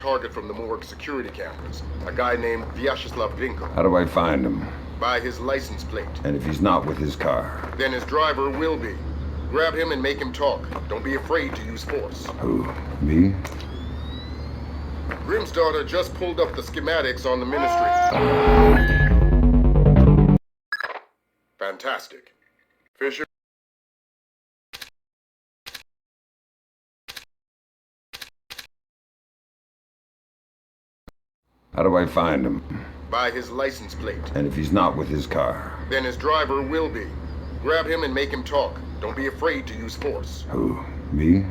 target from the morgue security cameras. A guy named Vyacheslav Vinko. How do I find him? By his license plate. And if he's not with his car? Then his driver will be. Grab him and make him talk. Don't be afraid to use force. Who? Me? Grimm's daughter just pulled up the schematics on the ministry. Fantastic. Fisher. How do I find him? By his license plate. And if he's not with his car? Then his driver will be. Grab him and make him talk. Don't be afraid to use force. Who? Me?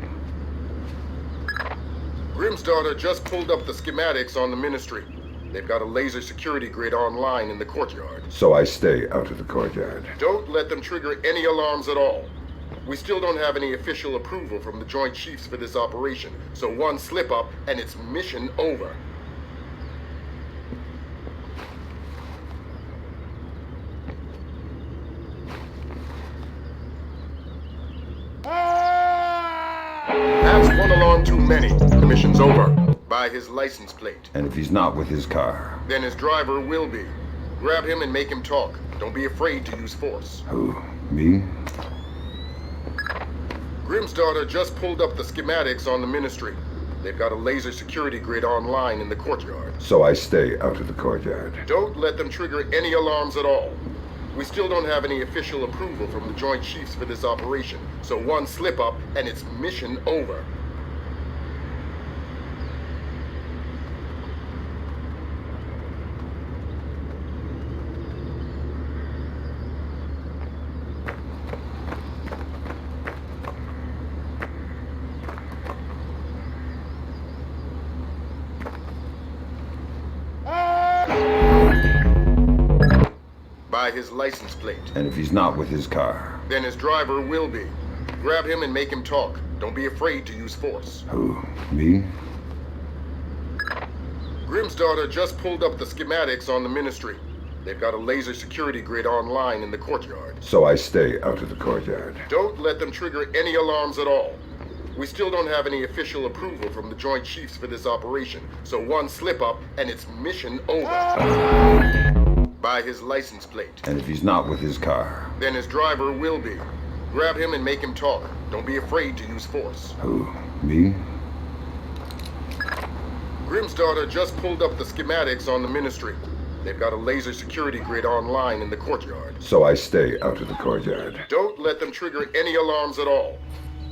Grimm's daughter just pulled up the schematics on the ministry. They've got a laser security grid online in the courtyard. So I stay out of the courtyard. Don't let them trigger any alarms at all. We still don't have any official approval from the Joint Chiefs for this operation, so one slip-up and it's mission over. That's one alarm too many. The mission's over. By his license plate. And if he's not with his car? Then his driver will be. Grab him and make him talk. Don't be afraid to use force. Who? Me? Grimm's daughter just pulled up the schematics on the ministry. They've got a laser security grid online in the courtyard. So I stay out of the courtyard. Don't let them trigger any alarms at all. We still don't have any official approval from the Joint Chiefs for this operation, so one slip-up and it's mission over. By his license plate. And if he's not with his car? Then his driver will be. Grab him and make him talk. Don't be afraid to use force. Who? Me? Grimm's daughter just pulled up the schematics on the ministry. They've got a laser security grid online in the courtyard. So I stay out of the courtyard. Don't let them trigger any alarms at all. We still don't have any official approval from the Joint Chiefs for this operation, so one slip-up and it's mission over. By his license plate. And if he's not with his car? Then his driver will be. Grab him and make him talk. Don't be afraid to use force. Who? Me? Grimm's daughter just pulled up the schematics on the ministry. They've got a laser security grid online in the courtyard. So I stay out of the courtyard. Don't let them trigger any alarms at all.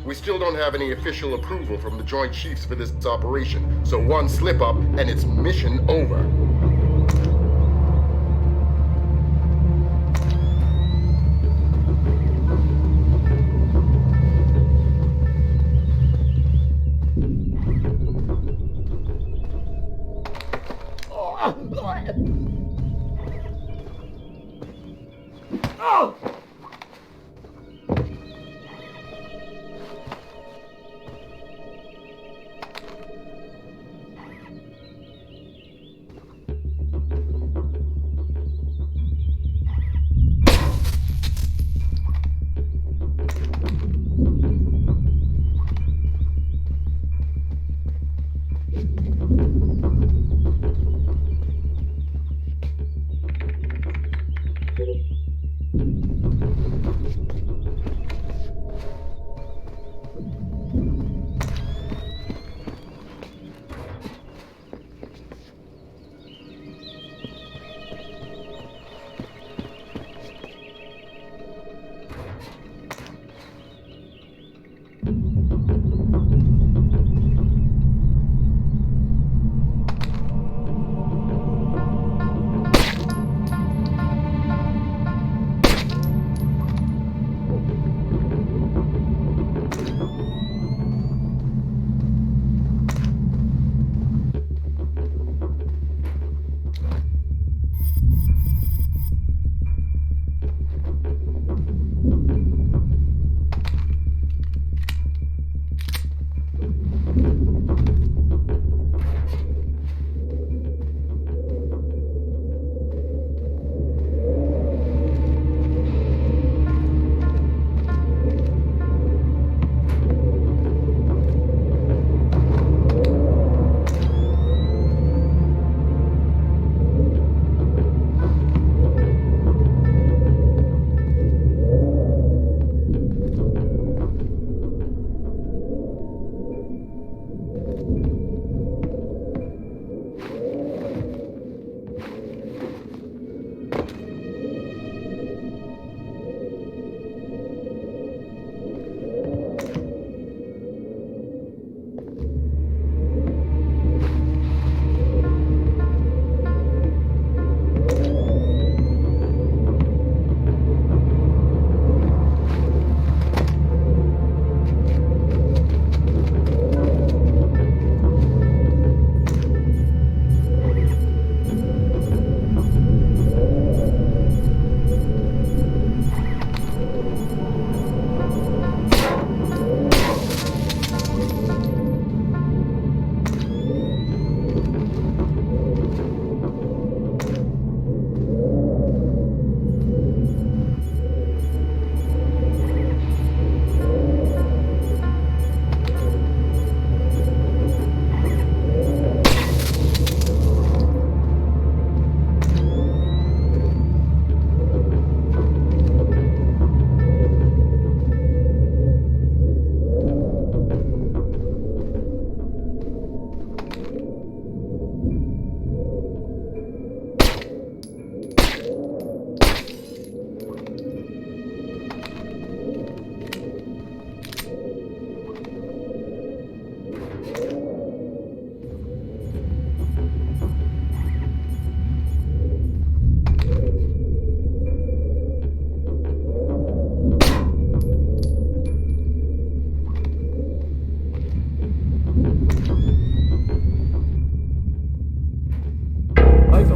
We still don't have any official approval from the Joint Chiefs for this operation, so one slip-up and it's mission over.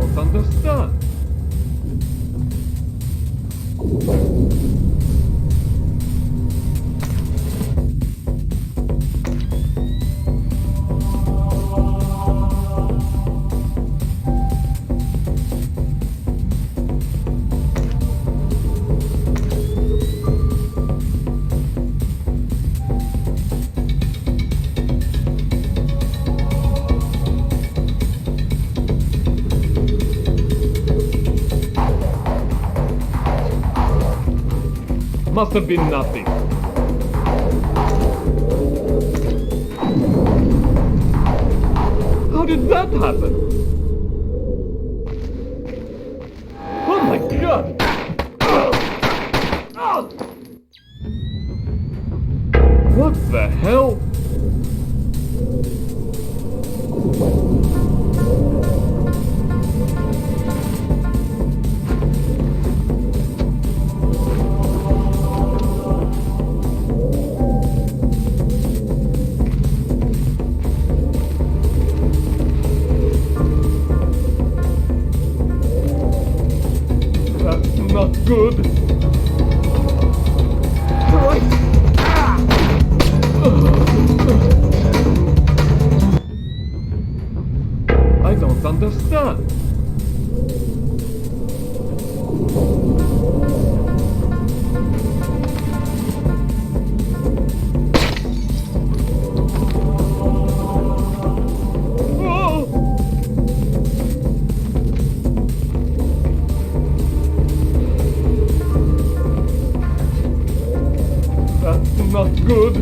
don't understand. Must have been nothing. How did that happen? Oh my god! What the hell? That's not good. Right. I don't understand. Oh! That's not good.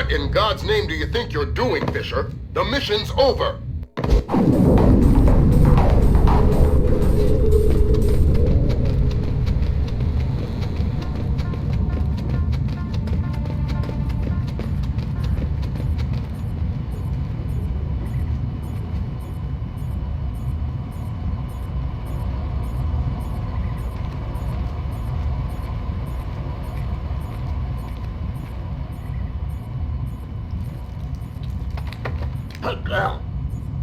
What in God's name do you think you're doing, Fisher? The mission's over.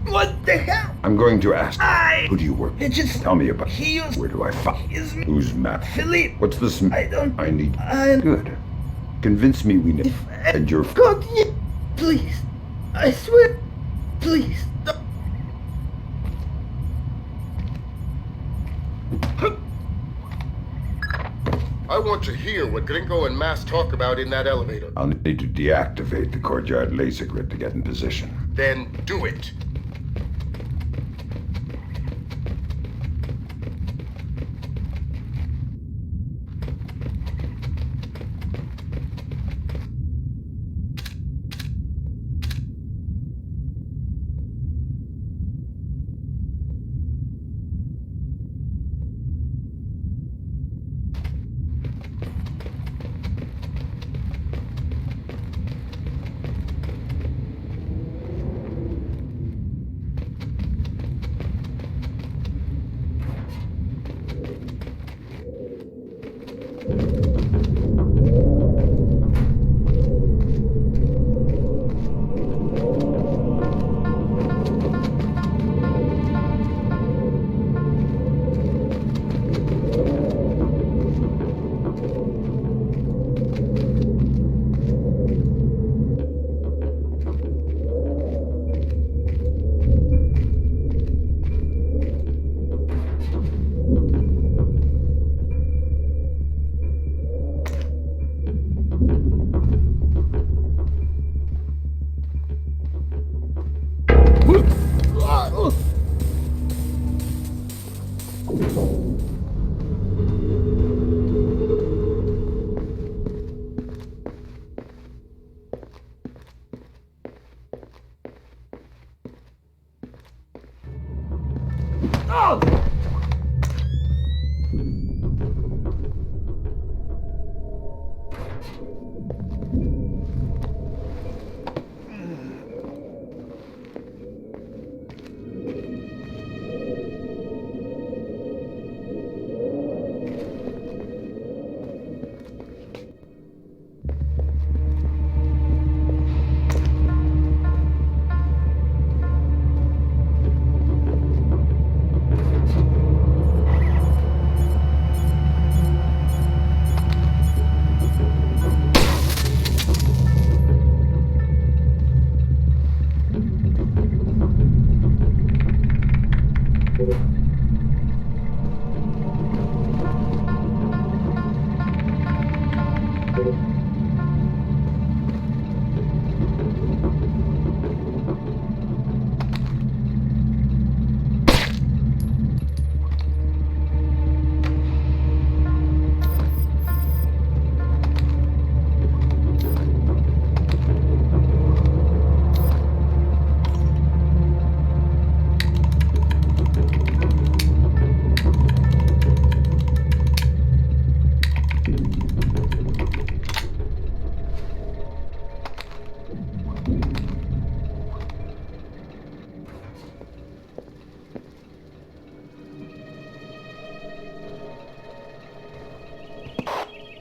What the hell? I'm going to ask. Who do you work with? It just... Tell me about. He used... Where do I find? Is... Who's Matt? Philippe. What's this? I don't... I need. I... Good. Convince me we need. And you're. God, please. I swear. Please. I want to hear what Gringo and Mass talk about in that elevator. I'll need to deactivate the courtyard laser grid to get in position. Then do it.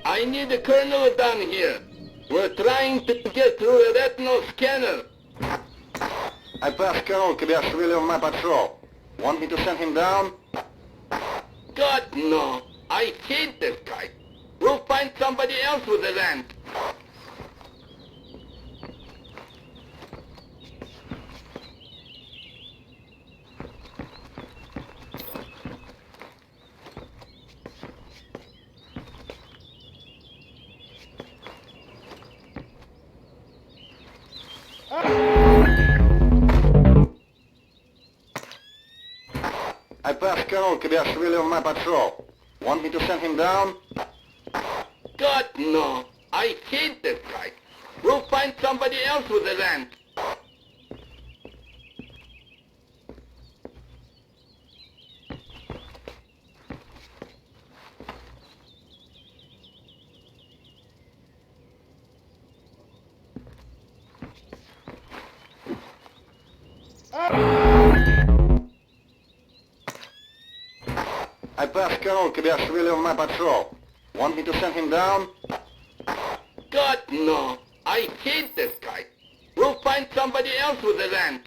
I need the colonel down here. We're trying to get through a retinal scanner. I passed Colonel Kibashvili on my patrol. Want me to send him down? God, no. I hate this guy. We'll find somebody else with the land. I passed Colonel Kibashvili on my patrol. Want me to send him down? God, no. I hate this guy. We'll find find somebody else with the land. I passed Colonel Kibashvili on my patrol. Want me to send him down? God, no. I hate this guy. We'll find somebody else with the land.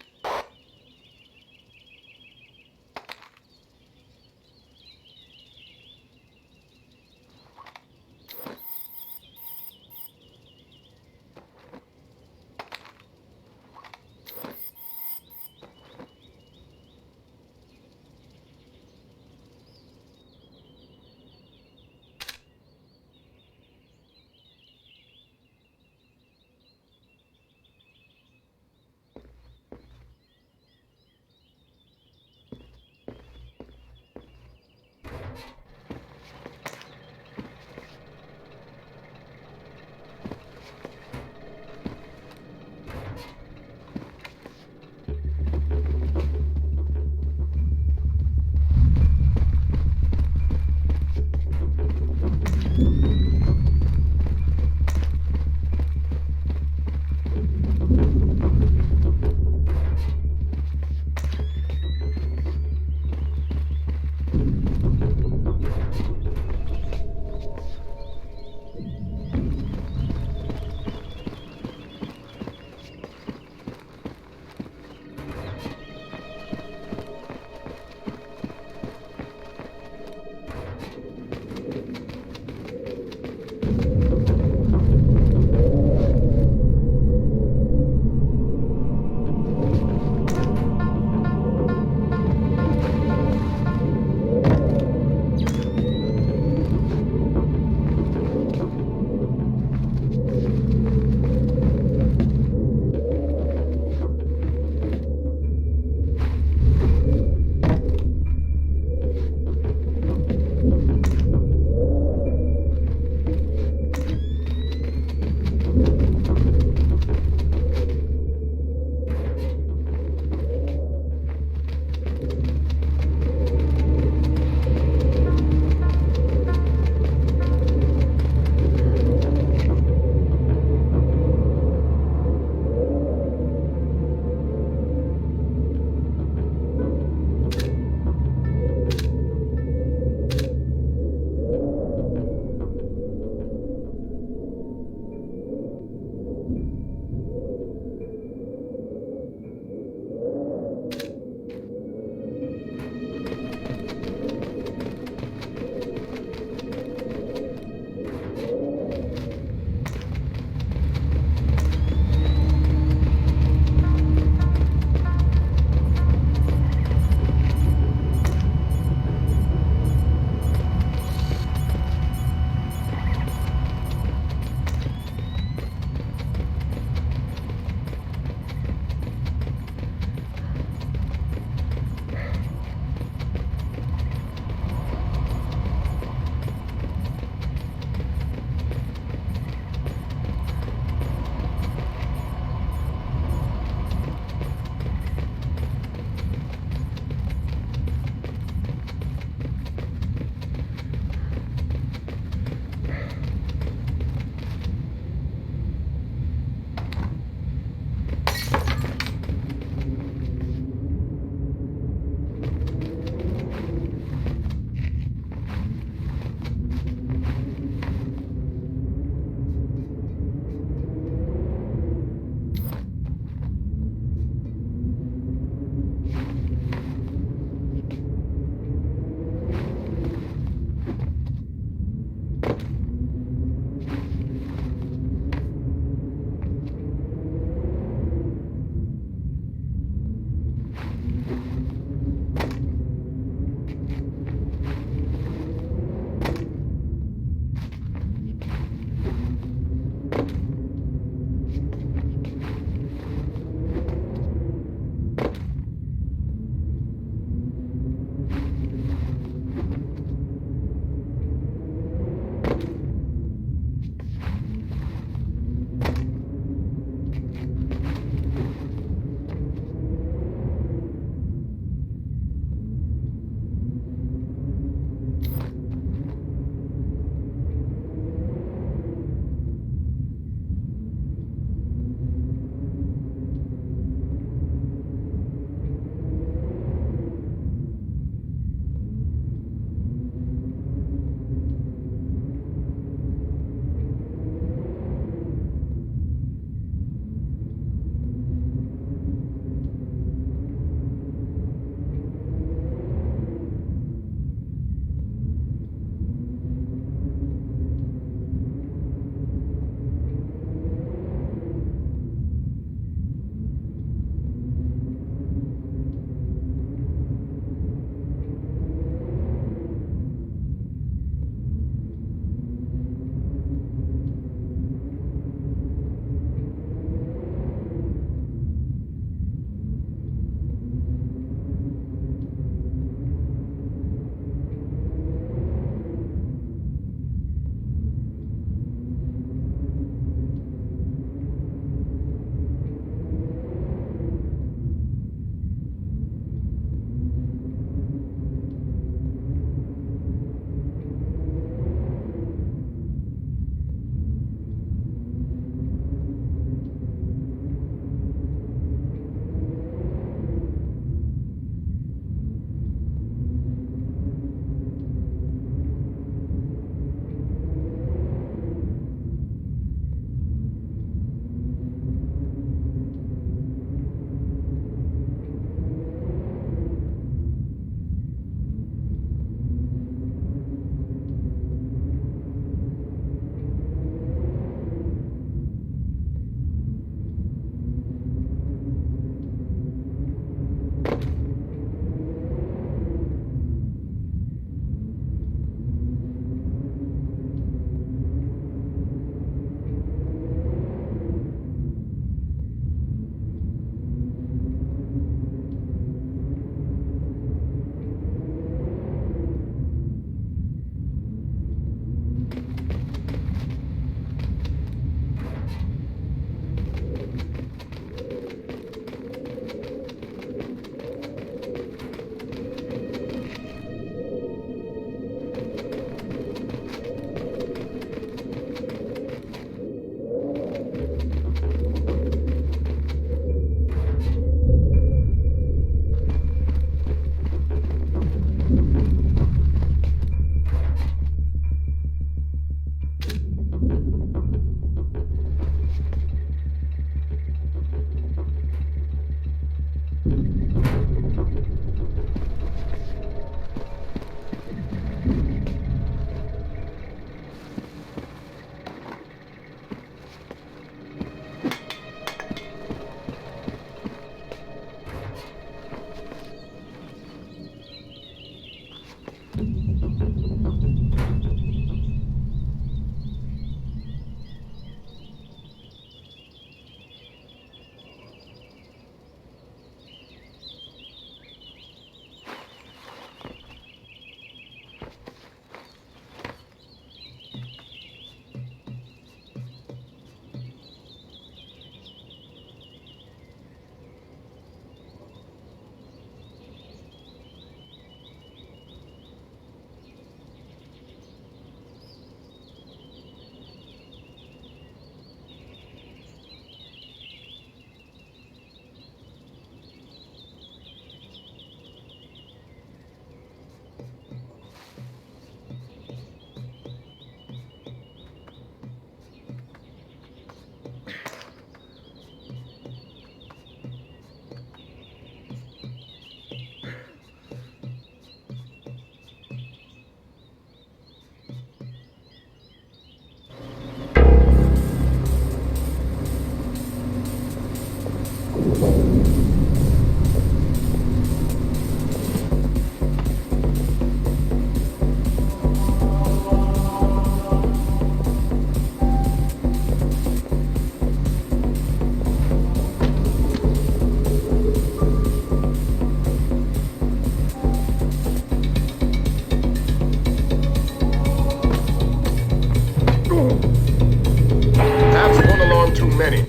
That's one alarm too many.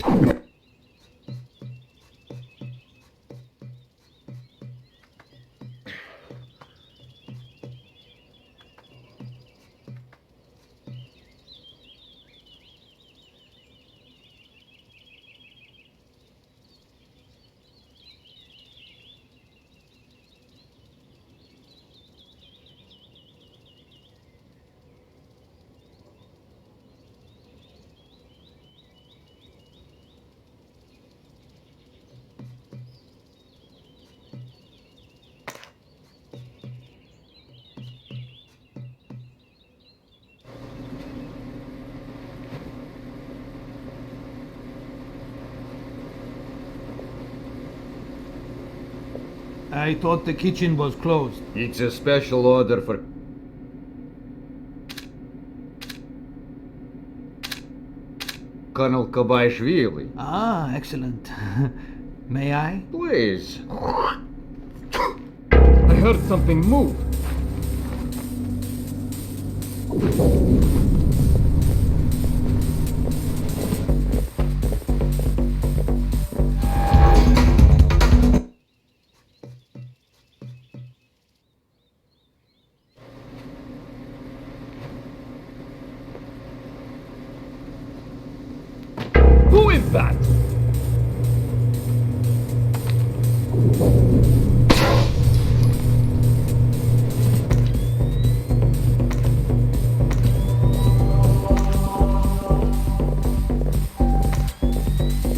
I thought the kitchen was closed. It's a special order for Colonel Kabaishvili. Ah, excellent. May I? Please. I heard something move. Who is that?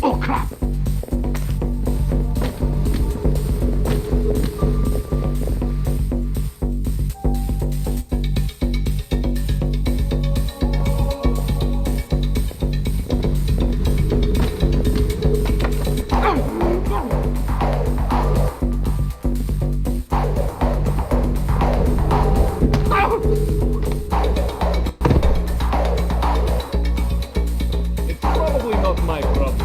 Oh crap! It's probably not my problem.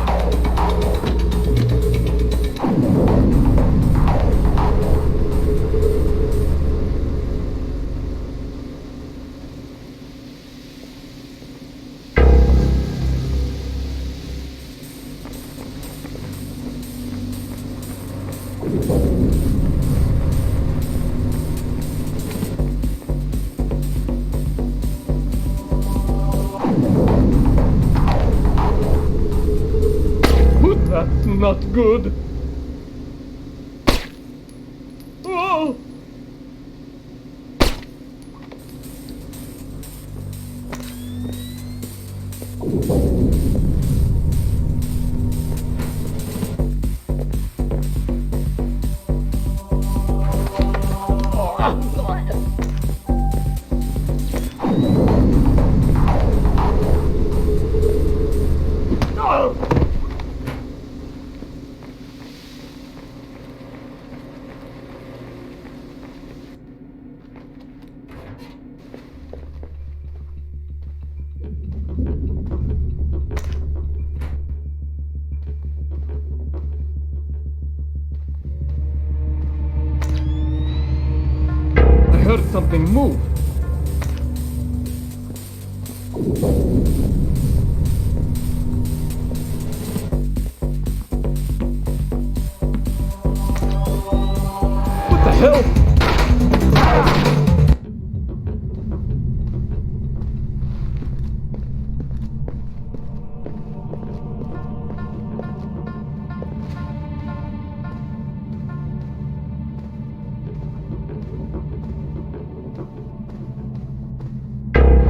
That's not good. Oh! I heard something move. What the hell?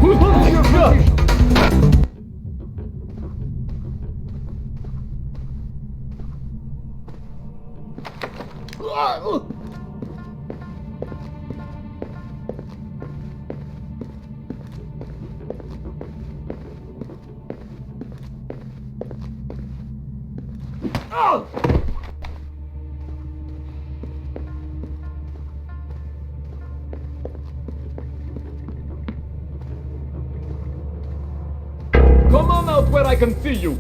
Who's holding your gun? Oh! I can see you.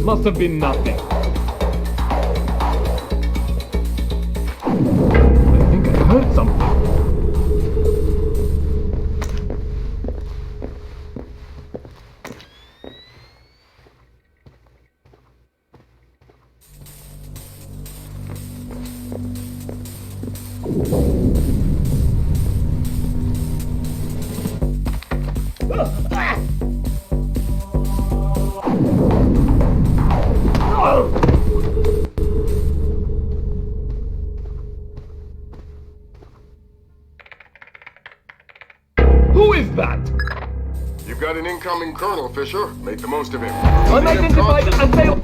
Must have been nothing. I think I heard something. Who is that? You've got an incoming Colonel, Fisher. Make the most of him. Unidentified and failed.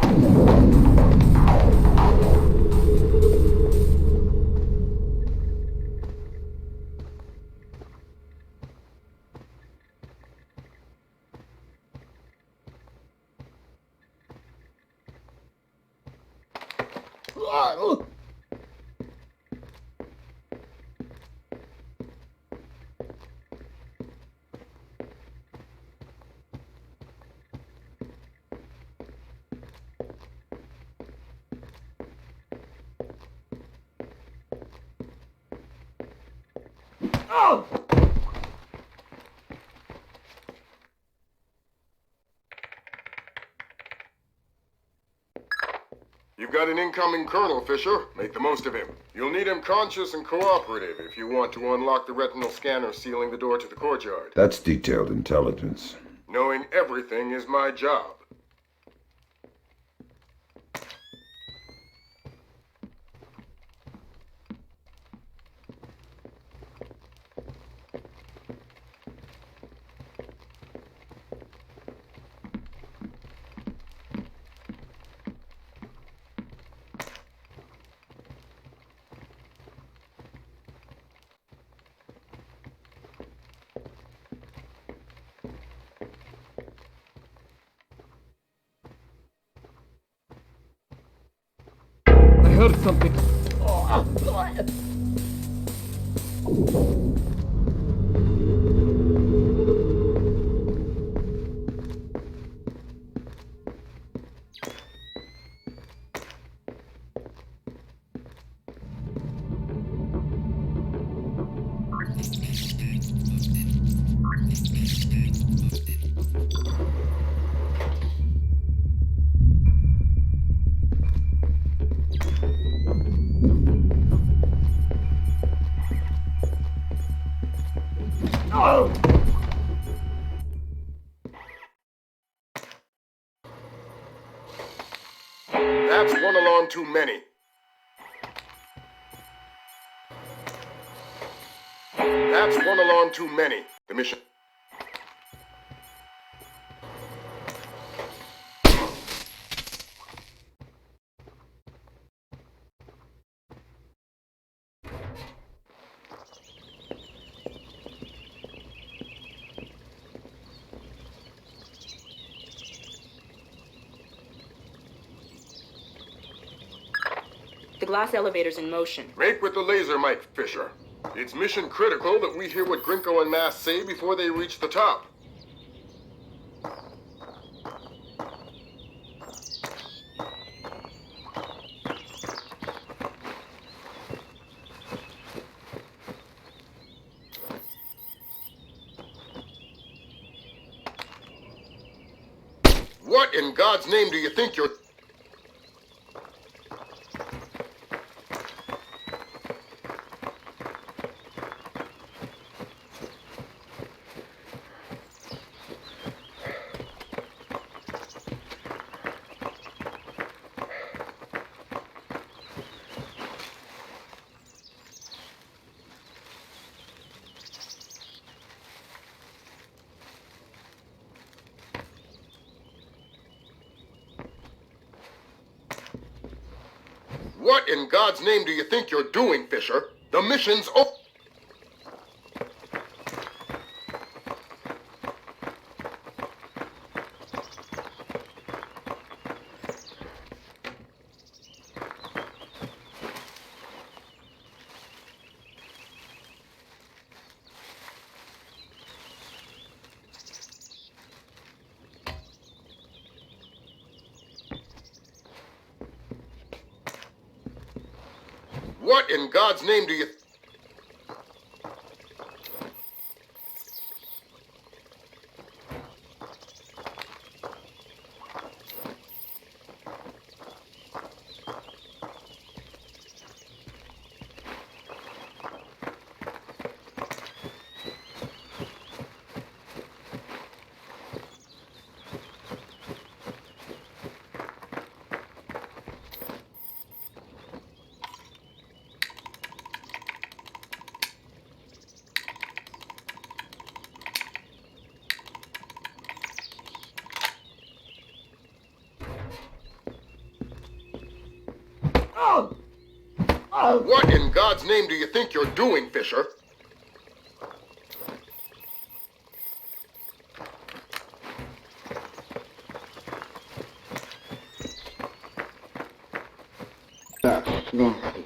You've got an incoming Colonel, Fisher. Make the most of him. You'll need him conscious and cooperative if you want to unlock the retinal scanner sealing the door to the courtyard. That's detailed intelligence. Knowing everything is my job. I heard something. That's one alarm too many. That's one alarm too many. The mission. The glass elevator's in motion. Make with the laser, Mike Fisher. It's mission critical that we hear what Grinko and Mass say before they reach the top. What in God's name do you think you're... What in God's name do you think you're doing, Fisher? The mission's over. What in God's name do you... What in God's name do you think you're doing, Fisher? Nasty.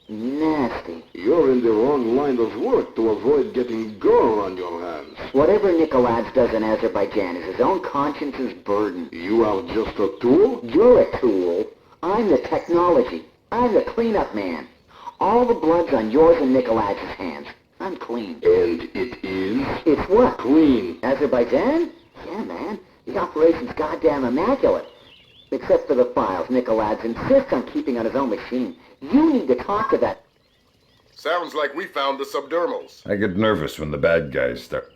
Nasty. You're in the wrong line of work to avoid getting gore on your hands. Whatever Nikolaj does in Azerbaijan is his own conscience's burden. You are just a tool? You're a tool. I'm the technology. I'm the cleanup man. All the blood's on yours and Nikolaj's hands. I'm clean. And it is? It's what? Clean. Azerbaijan? Yeah, man. The operation's goddamn immaculate. Except for the files Nikolaj insists on keeping on his own machine. You need to talk to that... Sounds like we found the subdermals. I get nervous when the bad guys start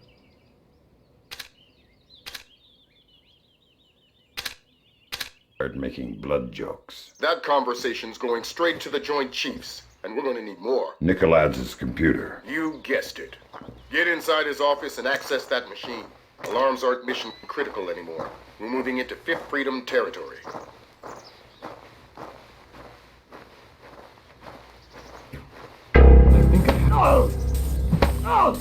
making blood jokes. That conversation's going straight to the Joint Chiefs, and we're going to need more. Nikolaj's computer. You guessed it. Get inside his office and access that machine. Alarms aren't mission critical anymore. We're moving into Fifth Freedom territory. I think I have...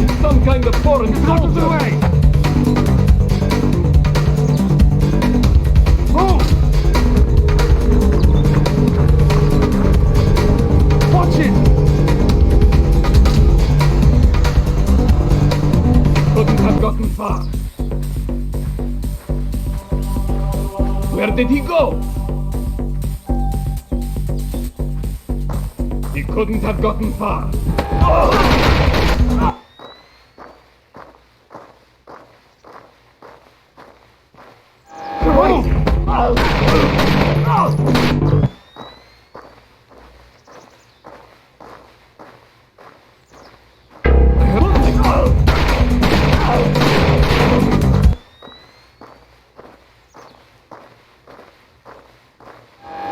It's some kind of foreign out of the way! Move! Watch it! Couldn't have gotten far. Where did he go? He couldn't have gotten far.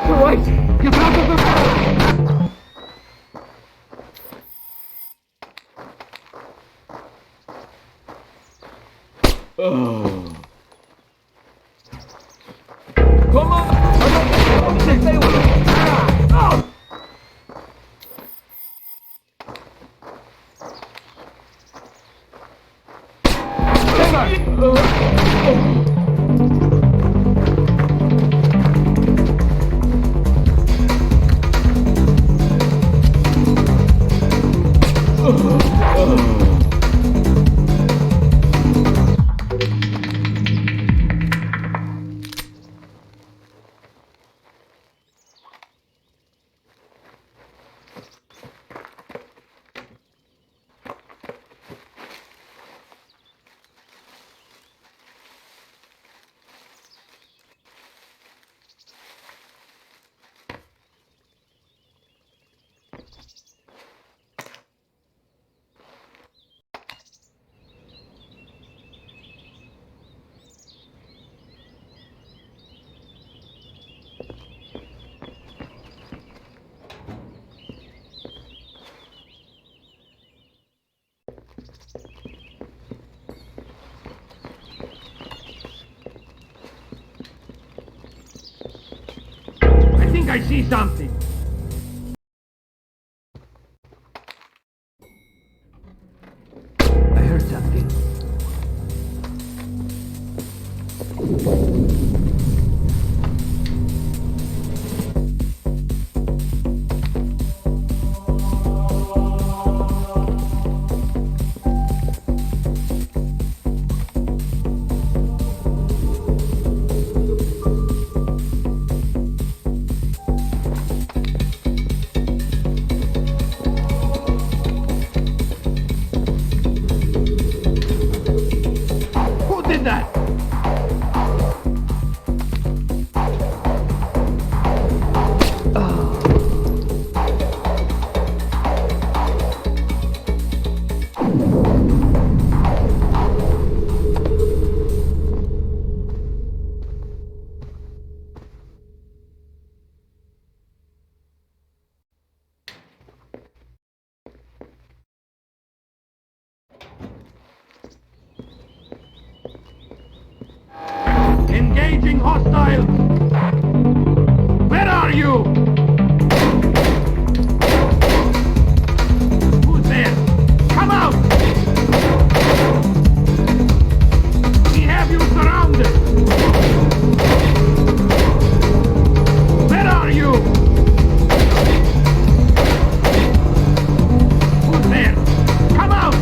Right! Get out of the way! Oh. Come on! I don't think they will. Ah! think I see something. I heard something. Who did that? Engaging hostiles! Where are you? Who's there? Come out! We have you surrounded! Where are you? Who's there? Come out!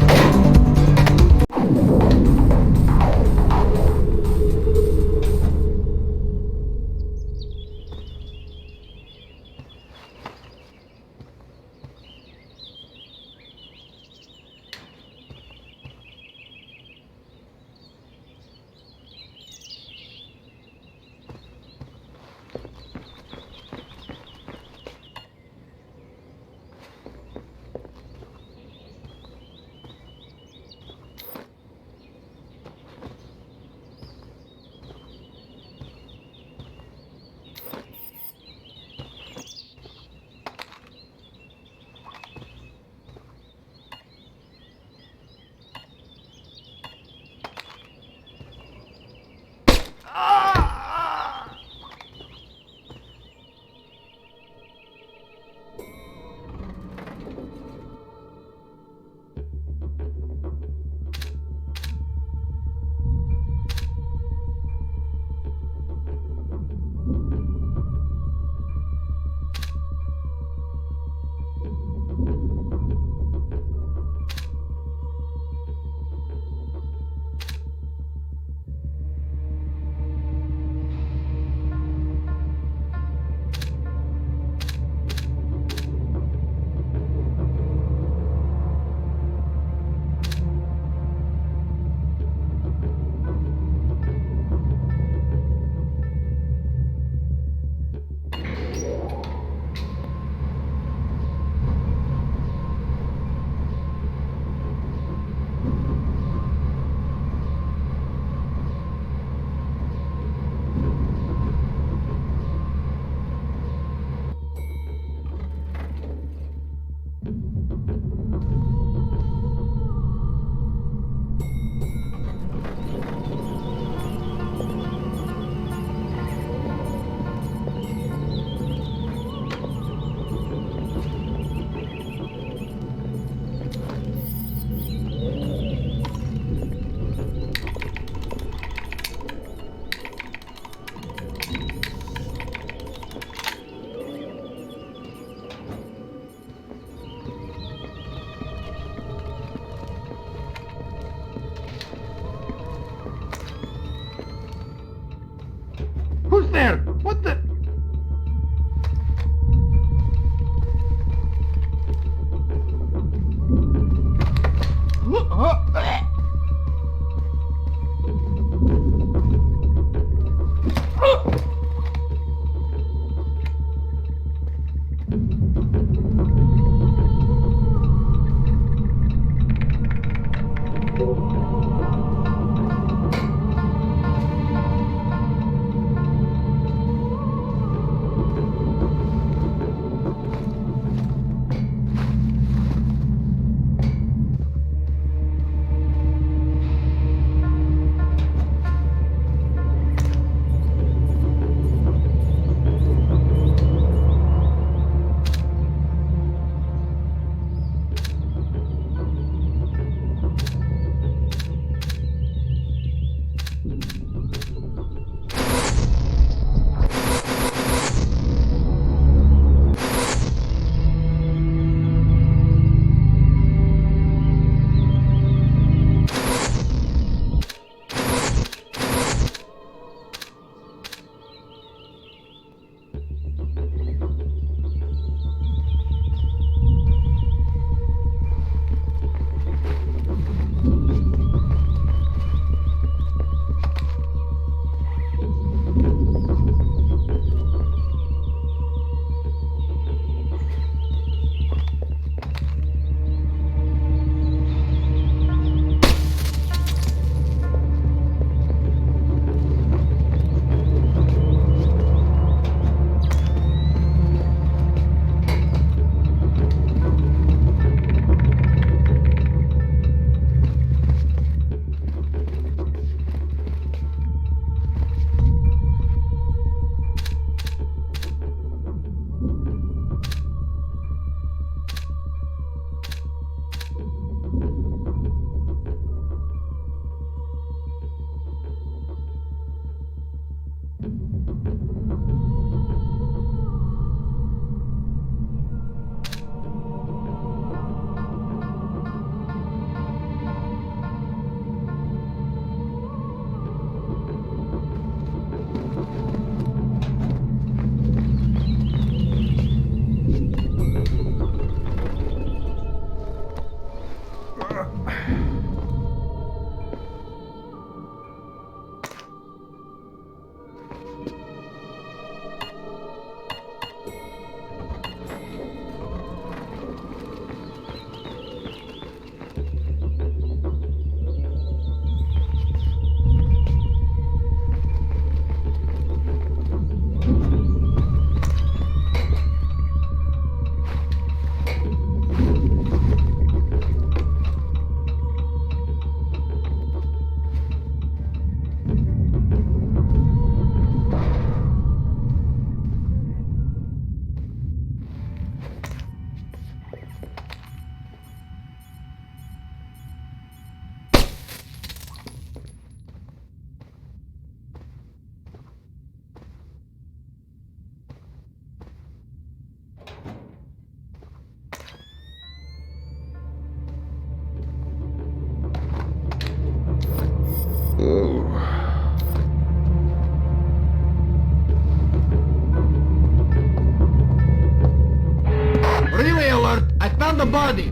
body.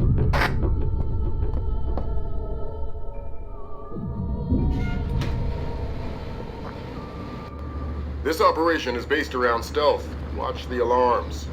This operation is based around stealth. Watch the alarms.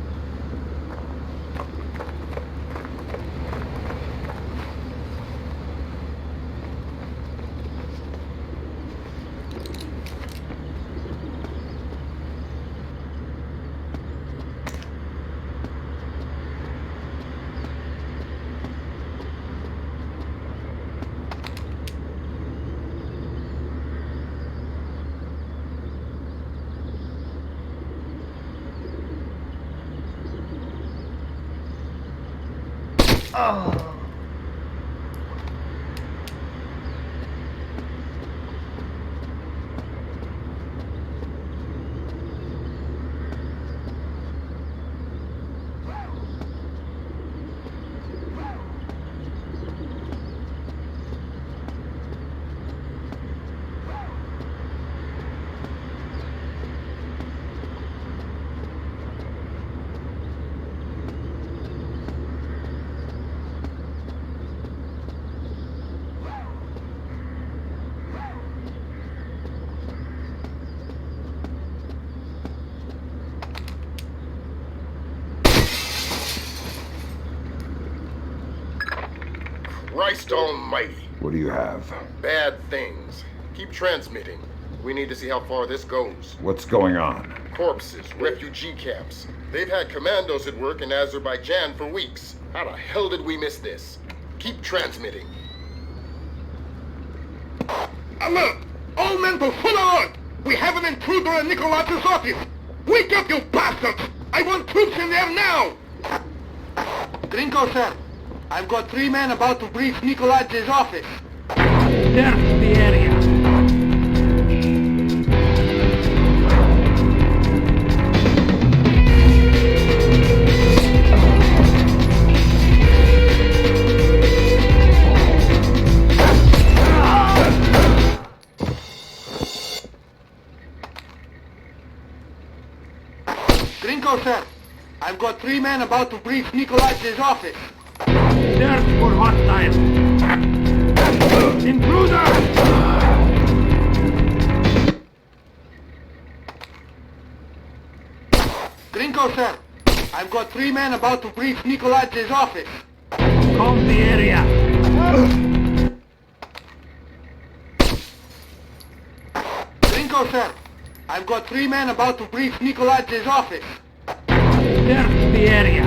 Christ almighty. What do you have? Bad things. Keep transmitting. We need to see how far this goes. What's going on? Corpses, refugee camps. They've had commandos at work in Azerbaijan for weeks. How the hell did we miss this? Keep transmitting. Alert! All men to full alert! We have an intruder in Nikolaj's office! Wake up, you bastards! I want troops in there now! Gringo, sir. I've got 3 men about to breach Nikolaj's office. Search the area. Gringo, sir. I've got 3 men about to breach Nikolaj's office. Search for hostile. Intruder! Gringo, sir. I've got 3 men about to breach Nikolaj's office. Comb the area. Gringo, sir. I've got 3 men about to breach Nikolaj's office. Search the area.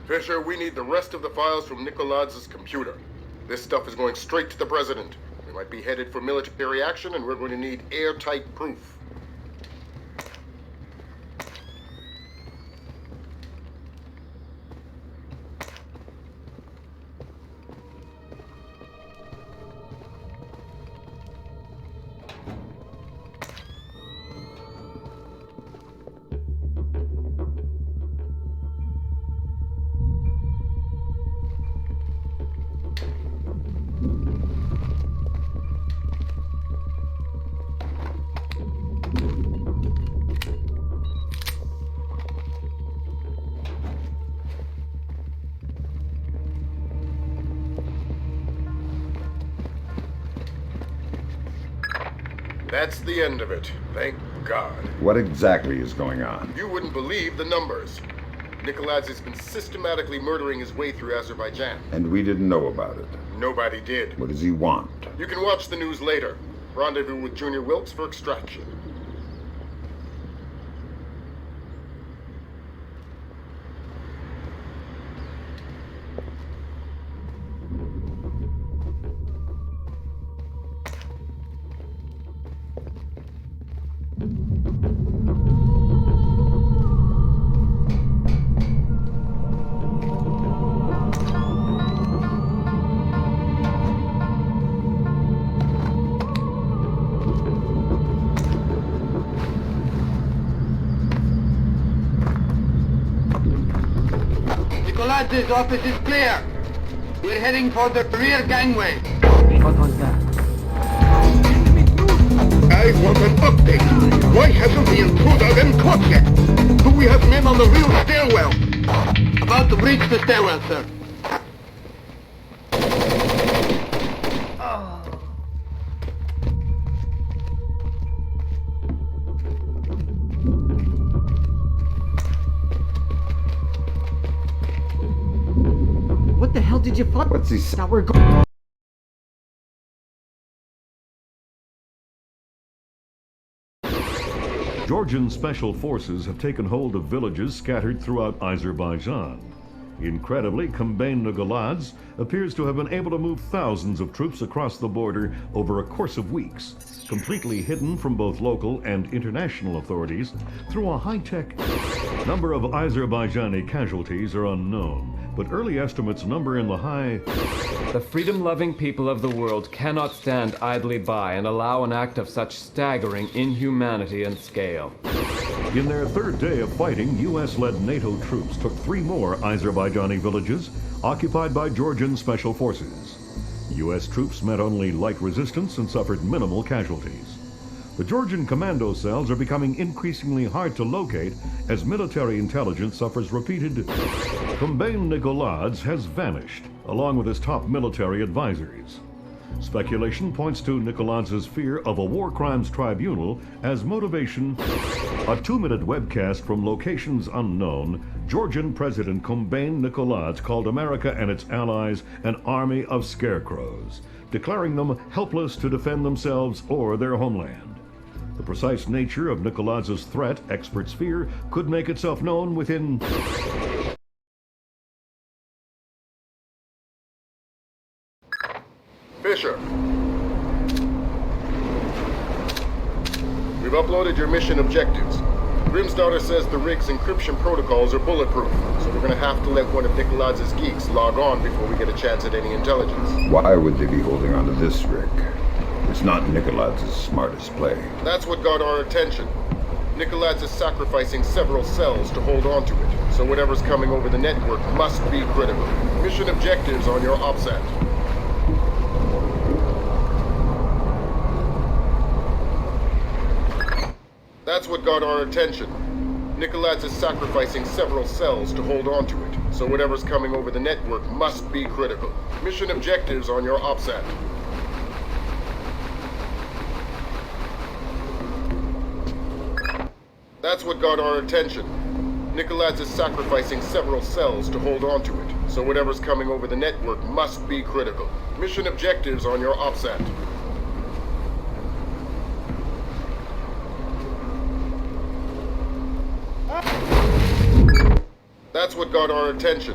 Fisher, we need the rest of the files from Nikolaj's computer. This stuff is going straight to the president. We might be headed for military action, and we're going to need airtight proof. That's the end of it. Thank God. What exactly is going on? You wouldn't believe the numbers. Nikolaj has been systematically murdering his way through Azerbaijan. And we didn't know about it. Nobody did. What does he want? You can watch the news later. Rendezvous with Junior Wilkes for extraction. Nicolai's office is clear. We're heading for the rear gangway. What was that? I want an update. Why hasn't the intruder been caught yet? Do we have men on the rear stairwell? About to breach the stairwell, sir. What the hell did you find? What's he Now we're going. Georgian special forces have taken hold of villages scattered throughout Azerbaijan. Incredibly, Kombain Nagaladze appears to have been able to move thousands of troops across the border over a course of weeks, completely hidden from both local and international authorities through a high-tech. Number of Azerbaijani casualties are unknown, but early estimates number in the high. The freedom-loving people of the world cannot stand idly by and allow an act of such staggering inhumanity and scale. In their third day of fighting, U.S.-led NATO troops took 3 more Azerbaijani villages occupied by Georgian special forces. U.S. troops met only light resistance and suffered minimal casualties. The Georgian commando cells are becoming increasingly hard to locate as military intelligence suffers repeated. Kombain Nagaladze has vanished, along with his top military advisors. Speculation points to Nikoladze's fear of a war crimes tribunal as motivation. A 2-minute webcast from locations unknown, Georgian President Kombain Nikoladze called America and its allies an army of scarecrows, declaring them helpless to defend themselves or their homeland. The precise nature of Nikoladze's threat, experts fear, could make itself known within. Fisher. We've uploaded your mission objectives. Grimm's daughter says the rig's encryption protocols are bulletproof, so we're gonna have to let one of Nikoladze's geeks log on before we get a chance at any intelligence. Why would they be holding on to this rig? It's not Nikoladze's smartest play. That's what got our attention. Nikoladze is sacrificing several cells to hold on to it, so whatever's coming over the network must be critical. Mission objectives on your OPSAT. That's what got our attention. Nikoladze is sacrificing several cells to hold on to it, so whatever's coming over the network must be critical. Mission objectives on your OPSAT. That's what got our attention. Nikoladze is sacrificing several cells to hold on to it, so whatever's coming over the network must be critical. Mission objectives on your OPSAT. That's what got our attention.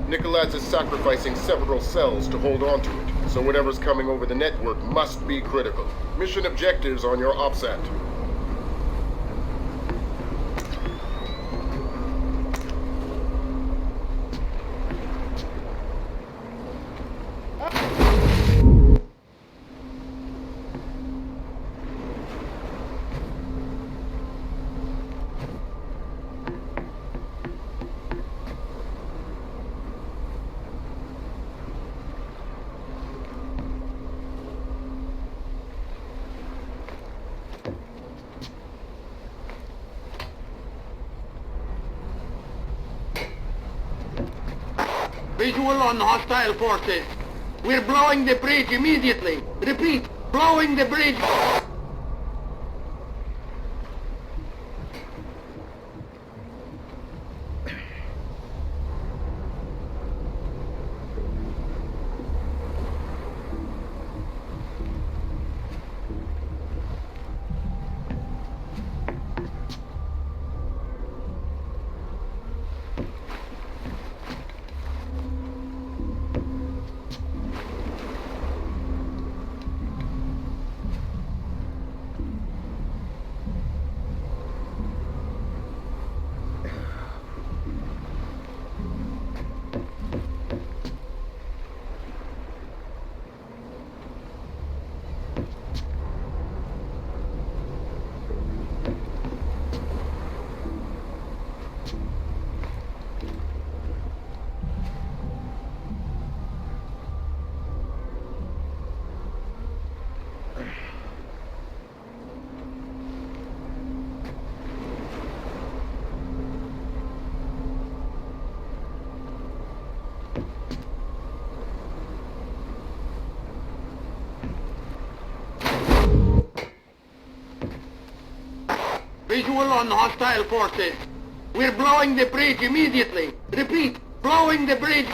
Nikoladze is sacrificing several cells to hold on to it, so whatever's coming over the network must be critical. Mission objectives on your OPSAT. Visual on hostile forces. We're blowing the bridge immediately. Repeat, blowing the bridge. Visual on hostile forces. We're blowing the bridge immediately. Repeat, blowing the bridge.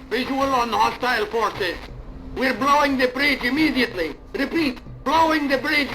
Visual on hostile forces. We're blowing the bridge immediately. Repeat, blowing the bridge.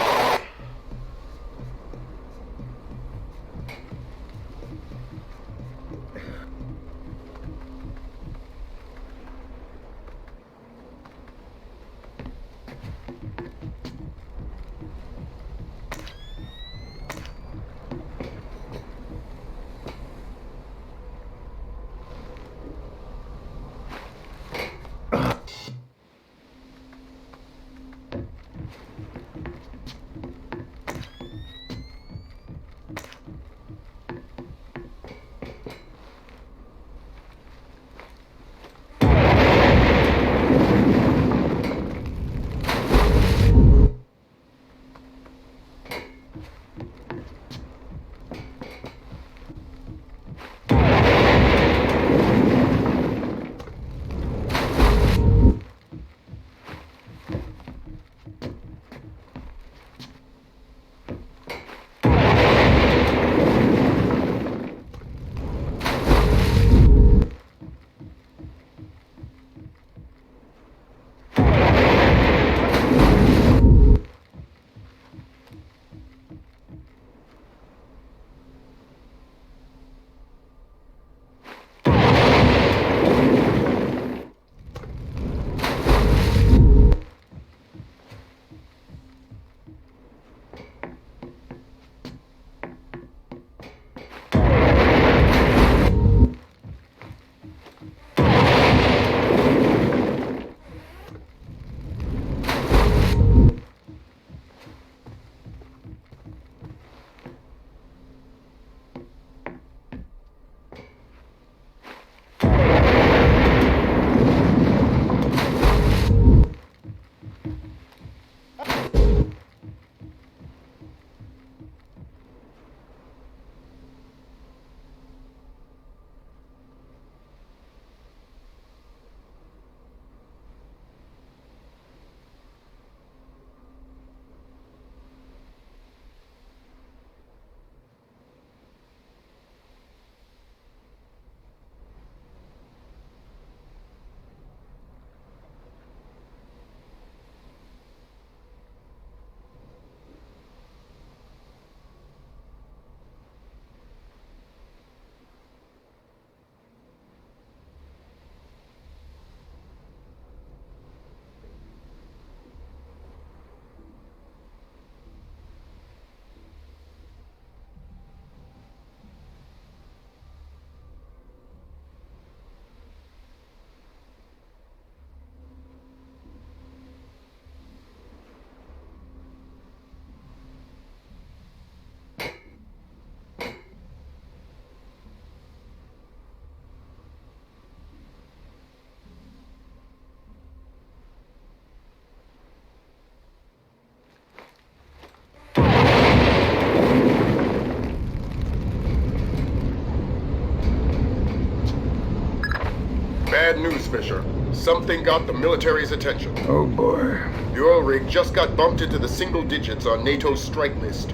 Bad news, Fisher. Something got the military's attention. Oh boy. The oil rig just got bumped into the single digits on NATO's strike list.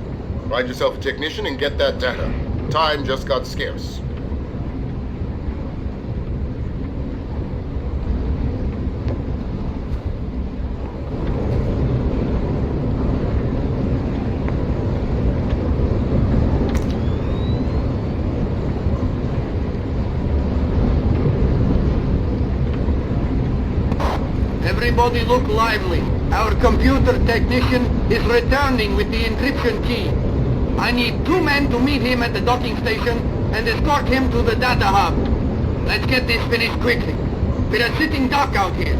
Find yourself a technician and get that data. Time just got scarce. Everybody look lively. Our computer technician is returning with the encryption key. I need 2 men to meet him at the docking station and escort him to the data hub. Let's get this finished quickly. We're a sitting duck out here.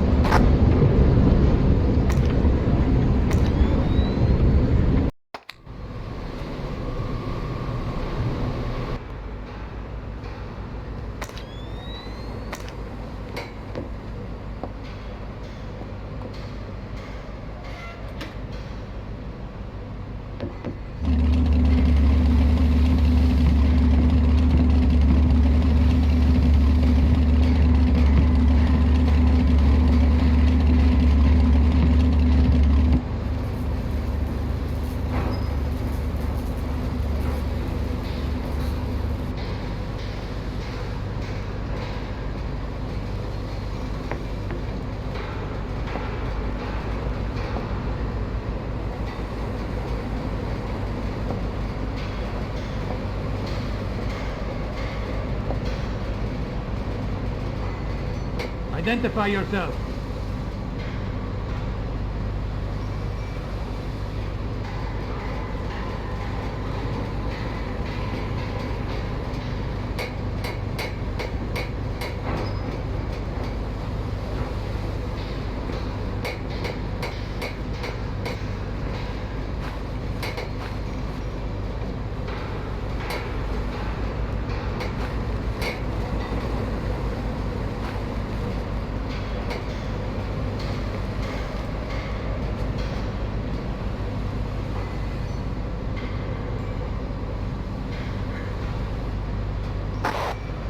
Identify yourself.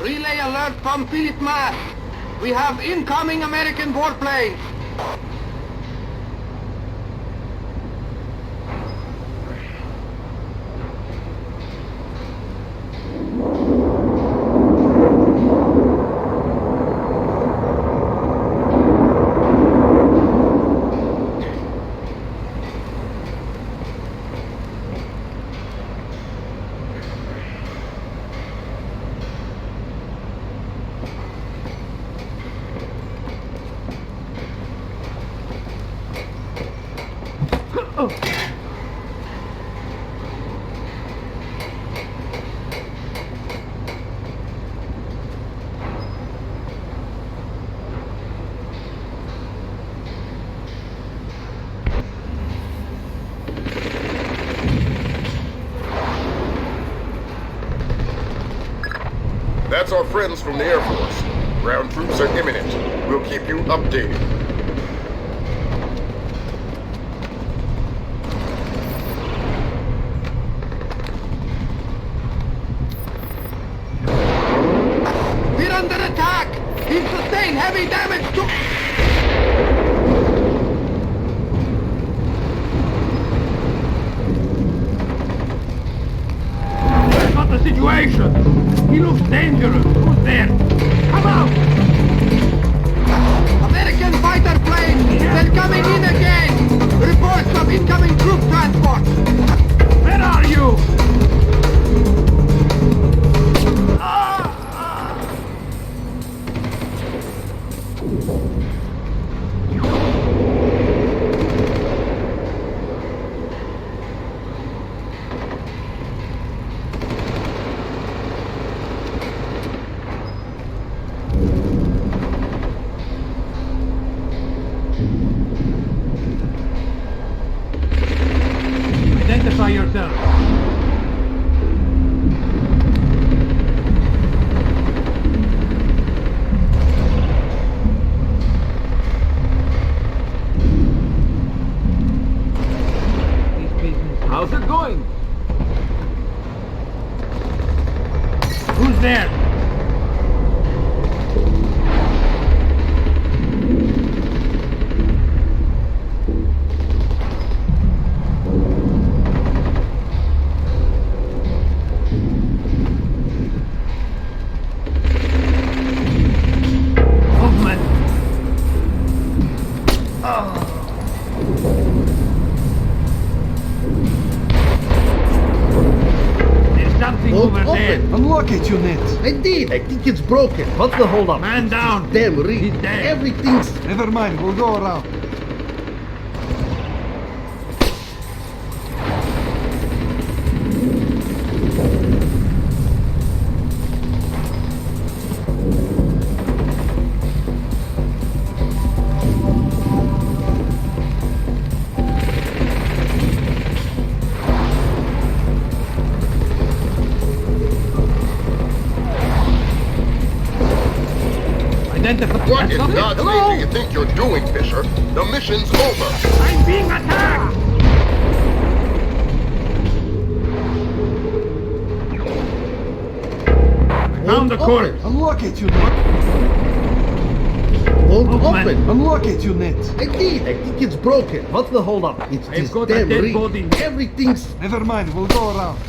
Relay alert from Philip Mass. We have incoming American warplanes. That's our friends from the Air Force. Ground troops are imminent. We'll keep you updated. We're under attack! We've sustained heavy damage to... That's not the situation! He looks dangerous! Who's there? Come out! American fighter planes! They're coming in again! Reports of incoming troop transport! Where are you? Identify yourself. How's it going? Who's there? Movement. There's something over there. Unlock it, unit. I did. I think it's broken. What's the hold up? Man down. Damn, Rick. He's dead. Everything's... Never mind. We'll go around. Identify. What in God's name do you think you're doing, Fisher? The mission's over. I'm being attacked! Found the corpse. Unlock it, unit. Won't open. Unlock it, unit. I did. I think it's broken. What's the hold up? It's I've this got a damn dead rig. body. Everything's... Never mind. We'll go around.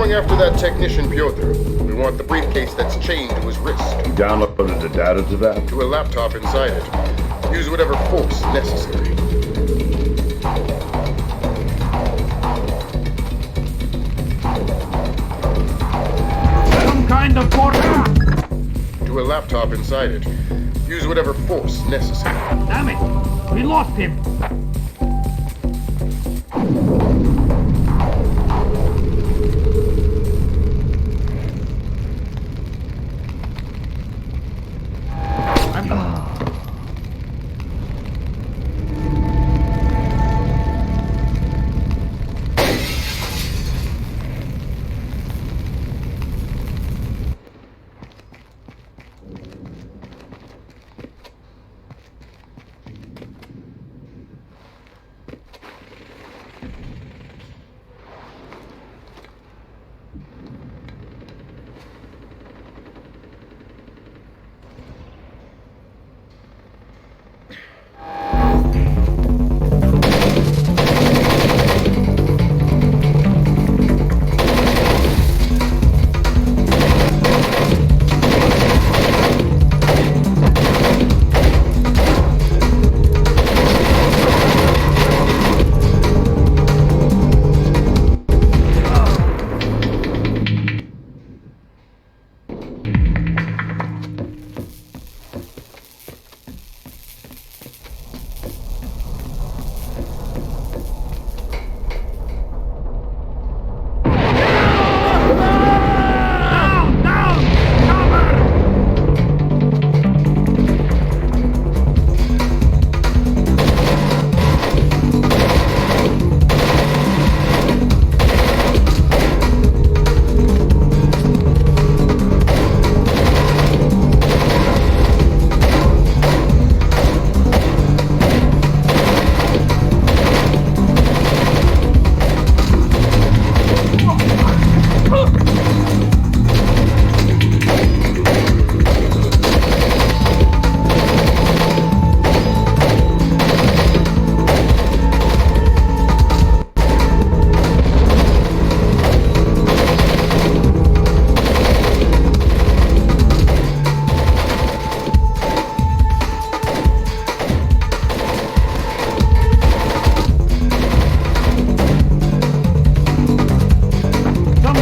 going after that technician Piotr. We want the briefcase that's chained to his wrist. You downloaded the data to that? To a laptop inside it. Use whatever force necessary. Some kind of portal. To a laptop inside it. Use whatever force necessary. Damn it! We lost him!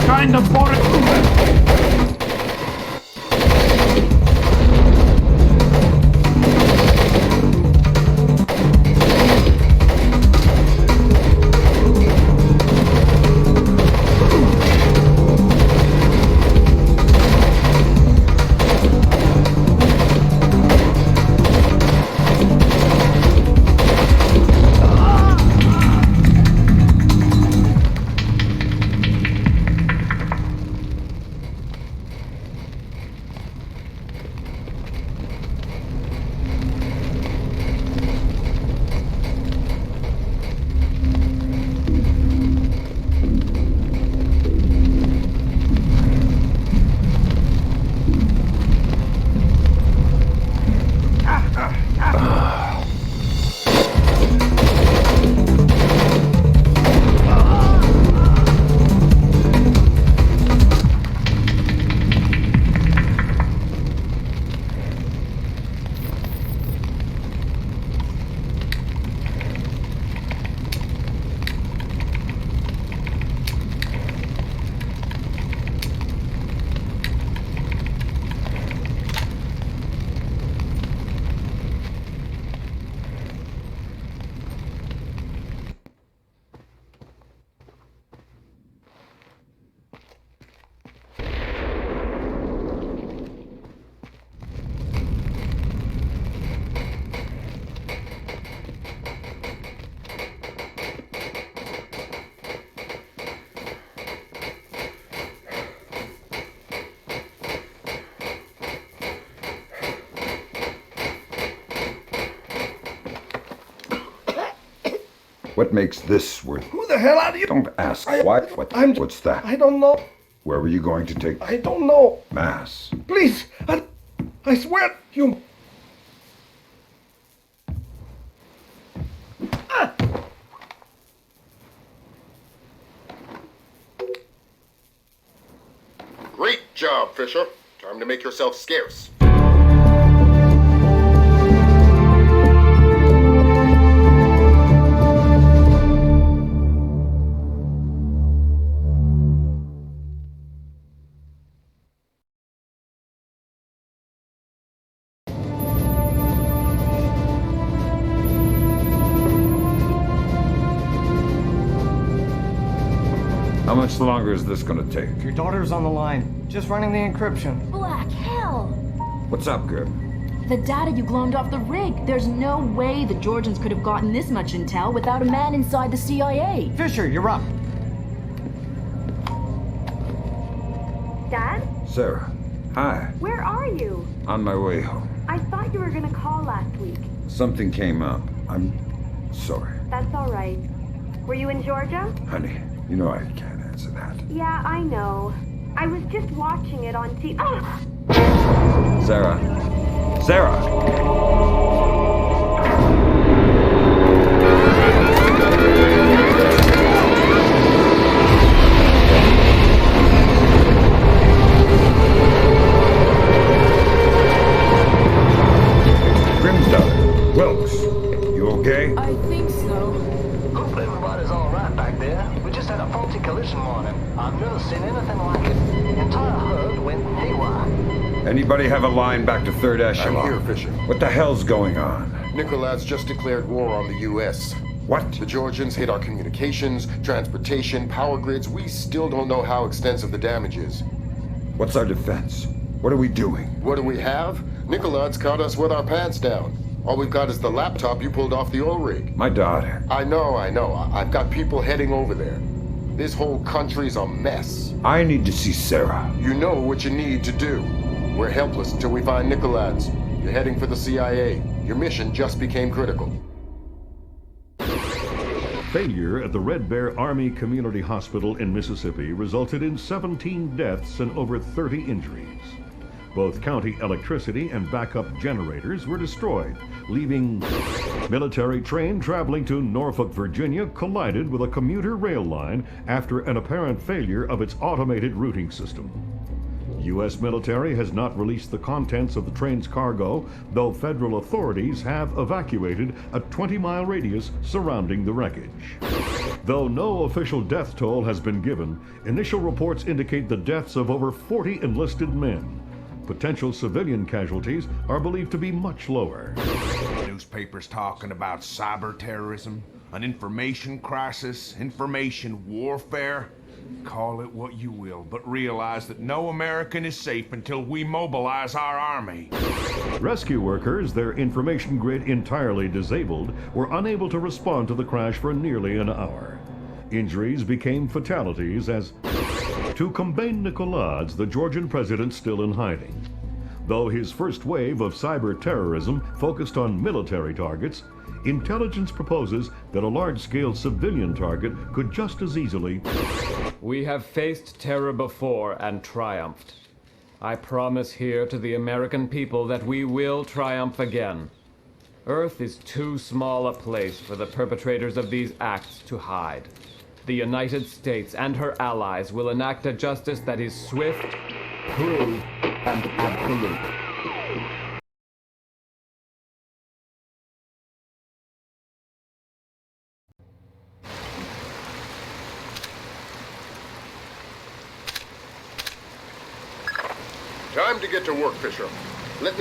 Find the forest. What makes this worth? Who the hell are you? Don't ask. Why? What's that? I don't know. Where were you going to take? I don't know. Mass. Please, I swear you. job, Fisher. Time to make yourself scarce. How much longer is this gonna take? Your daughter's on the line. Just running the encryption. Black hell! What's up, Gib? The data you cloned off the rig. There's no way the Georgians could have gotten this much intel without a man inside the CIA. Fisher, you're up. Dad? Sarah. Hi. Where are you? On my way home. I thought you were gonna call last week. Something came up. I'm sorry. That's all right. Were you in Georgia? Honey, you know I can't answer that. Yeah, I know. I was just watching it on TV. Oh! Sarah. Sarah! Wilkes, you okay? I think so. Hope everybody's all right back there. We just had a faulty collision warning. I've never seen anything like it. The entire herd went haywire. Anybody have a line back to third echelon? I'm here, Fisher. What the hell's going on? Nicolad's just declared war on the U.S. What? The Georgians hit our communications, transportation, power grids. We still don't know how extensive the damage is. What's our defense? What are we doing? What do we have? Nicolad's caught us with our pants down. All we've got is the laptop you pulled off the oil rig. My daughter. I know. I've got people heading over there. This whole country's a mess. I need to see Sarah. You know what you need to do. We're helpless until we find Nicolad's. You're heading for the CIA. Your mission just became critical. Failure at the Red Bear Army Community Hospital in Mississippi resulted in 17 deaths and over 30 injuries. Both county electricity and backup generators were destroyed, leaving military train traveling to Norfolk, Virginia collided with a commuter rail line after an apparent failure of its automated routing system. U.S. military has not released the contents of the train's cargo, though federal authorities have evacuated a 20-mile radius surrounding the wreckage. Though no official death toll has been given, initial reports indicate the deaths of over 40 enlisted men. Potential civilian casualties are believed to be much lower. Newspapers talking about cyber terrorism, an information crisis, information warfare. Call it what you will, but realize that no American is safe until we mobilize our army. Rescue workers, their information grid entirely disabled, were unable to respond to the crash for nearly an hour. Injuries became fatalities as, to combat Nicolad's, the Georgian president still in hiding. Though his first wave of cyber terrorism focused on military targets, intelligence proposes that a large-scale civilian target could just as easily... We have faced terror before and triumphed. I promise here to the American people that we will triumph again. Earth is too small a place for the perpetrators of these acts to hide. The United States and her allies will enact a justice that is swift, proved, and absolute. Time to get to work, Fisher.